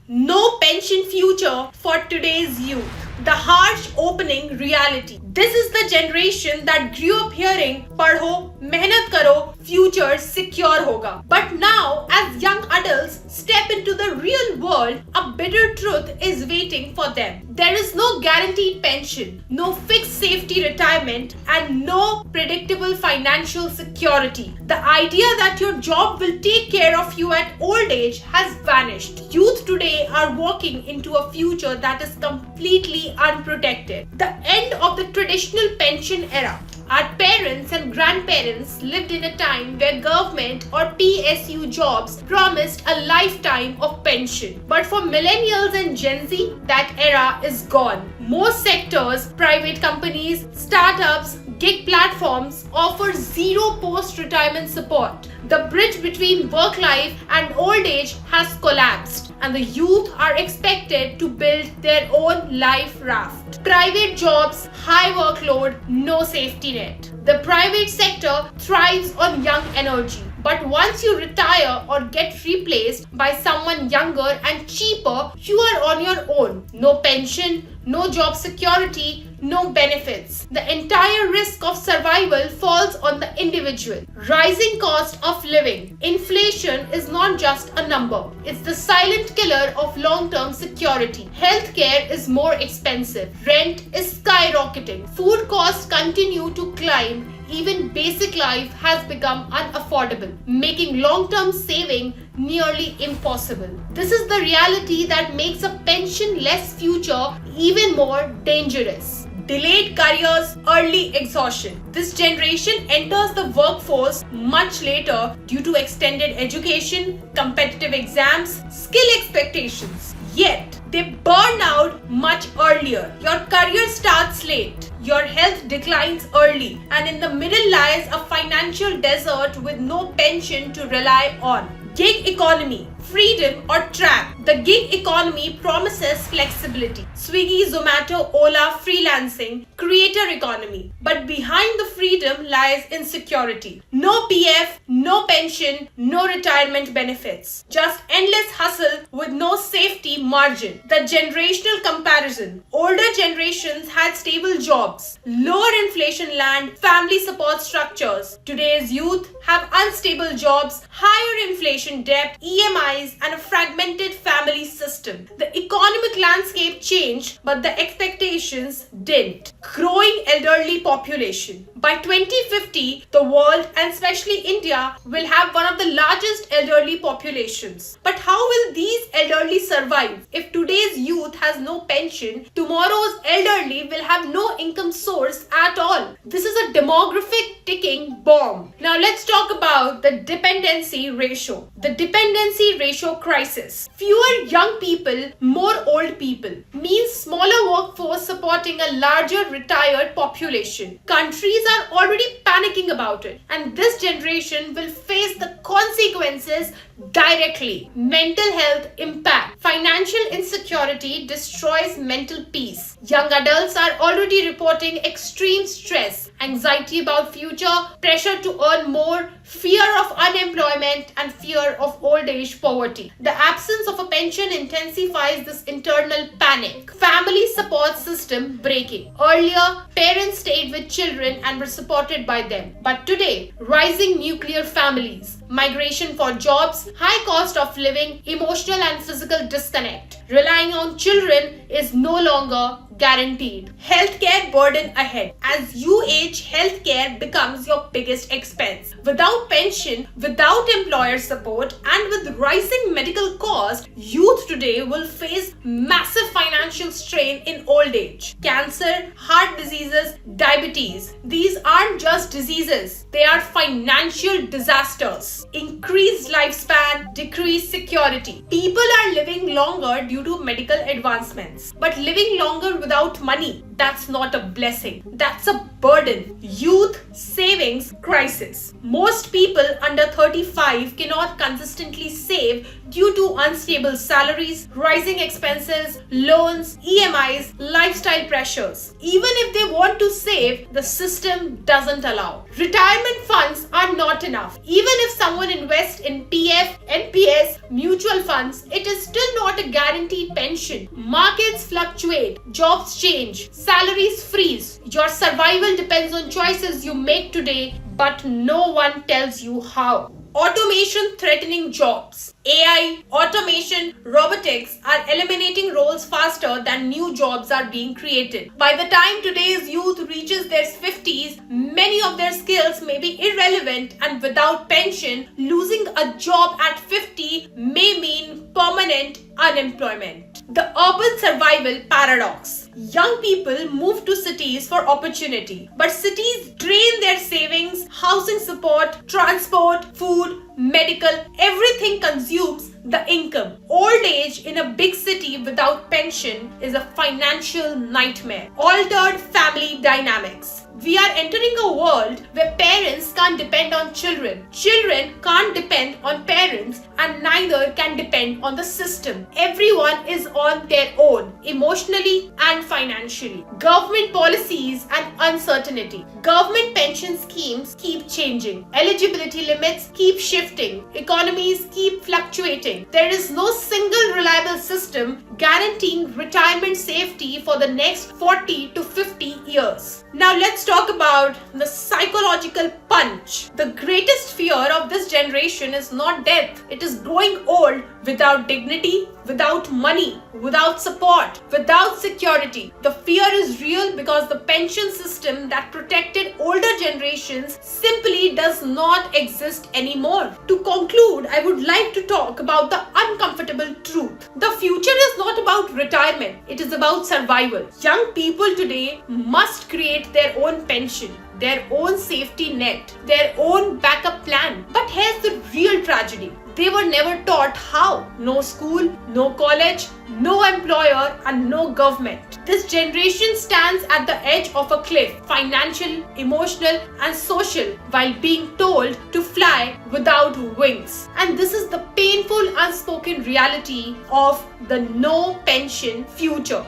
No pension future for today's youth. The harsh opening reality. This is the generation that grew up hearing "Padho, mehnat karo, future secure hoga." But now, as young adults step into the real world, a bitter truth is waiting for them. There is no guaranteed pension, no fixed safety retirement, and no predictable financial security. The idea that your job will take care of you at old age has vanished. Youth today are walking into a future that is completely unprotected. The end of the traditional pension era. Our parents and grandparents lived in a time where government or PSU jobs promised a lifetime of pension. But for millennials and Gen Z, that era is gone. Most sectors, private companies, startups, gig platforms offer zero post-retirement support. The bridge between work life and old age has collapsed, and the youth are expected to build their own life raft. Private jobs, high workload, no safety net. The private sector thrives on young energy. But once you retire or get replaced by someone younger and cheaper, you are on your own. No pension, no job security, no benefits. The entire risk of survival falls on the individual. Rising cost of living. Inflation is not just a number. It's the silent killer of long-term security. Healthcare is more expensive. Rent is skyrocketing. Food costs continue to climb. Even basic life has become unaffordable, making long-term saving nearly impossible. This is the reality that makes a pension-less future even more dangerous. Delayed careers, early exhaustion. This generation enters the workforce much later due to extended education, competitive exams, skill expectations. Yet, they burn out much earlier. Your career starts late. Your health declines early, and in the middle lies a financial desert with no pension to rely on. Gig economy, freedom or trap. The gig economy promises flexibility. Swiggy, Zomato, Ola, freelancing, creator economy. But behind the freedom lies insecurity. No PF, no pension, no retirement benefits. Just endless hustle with no safety margin. The generational comparison. Older generations had stable jobs, lower inflation land, family support structures. Today's youth have unstable jobs, higher inflation debt, EMIs, and a fragmented family system. The economic landscape changed, but the expectations didn't. Growing elderly population. By 2050, the world, and especially India, will have one of the largest elderly populations. But how will these elderly survive? If today's youth has no pension, tomorrow's elderly will have no income source at all. This is a demographic ticking bomb. Now let's talk about the dependency ratio. The dependency ratio crisis. Fewer young people, more old people means smaller workforce supporting a larger retired population. Countries are already panicking about it, and this generation will face the consequences directly. Mental health impact. Financial insecurity destroys mental peace. Young adults are already reporting extreme stress, anxiety about future, pressure to earn more, fear of unemployment, and fear of old age poverty. The absence of a pension intensifies this internal panic. Family support system breaking. Earlier, parents stayed with children and were supported by them. But today, rising nuclear families, migration for jobs, high cost of living, emotional and physical disconnect. Relying on children is no longer guaranteed. Healthcare burden ahead. As you age, healthcare becomes your biggest expense. Without pension, without employer support, and with rising medical costs, youth today will face massive financial strain in old age. Cancer, heart diseases, diabetes. These aren't just diseases, they are financial disasters. Increased lifespan, decreased security. People are living longer due to medical advancements. But living longer without money, that's not a blessing. That's a burden, youth savings crisis. Most people under 35 cannot consistently save due to unstable salaries, rising expenses, loans, EMIs, lifestyle pressures. Even if they want to save, the system doesn't allow. Retirement funds are not enough. Even if someone invests in PF, NPS, mutual funds, it is still not a guaranteed pension. Markets fluctuate, jobs change, salaries freeze. Your survival depends on choices you make today, but no one tells you how. Automation threatening jobs. AI, automation, robotics are eliminating roles faster than new jobs are being created. By the time today's youth reaches their 50s, many of their skills may be irrelevant, and without pension, losing a job at 50 may mean permanent unemployment. The urban survival paradox. Young people move to cities for opportunity, but cities drain their savings, housing support, transport, food, medical, everything consumes the income. Old age in a big city without pension is a financial nightmare. Altered family dynamics. We are entering a world where parents can't depend on children. Children can't depend on parents, and neither can depend on the system. Everyone is on their own, emotionally and financially. Government policies and uncertainty. Government pension schemes keep changing. Eligibility limits keep shifting. Economies keep fluctuating. There is no single reliable system guaranteeing retirement safety for the next 40 to 50 years. Now let's talk about the psychological punch. The greatest fear of this generation is not death. It is growing old without dignity, without money, without support, without security. The fear is real because the pension system that protected older generations simply does not exist anymore. To conclude, I would like to talk about the uncomfortable truth. The future is not about retirement. It is about survival. Young people today must create their own pension, their own safety net, their own backup plan. But here's the real tragedy. They were never taught how. No school, no college, no employer, and no government. This generation stands at the edge of a cliff, financial, emotional, and social, while being told to fly without wings. And this is the painful, unspoken reality of the no pension future.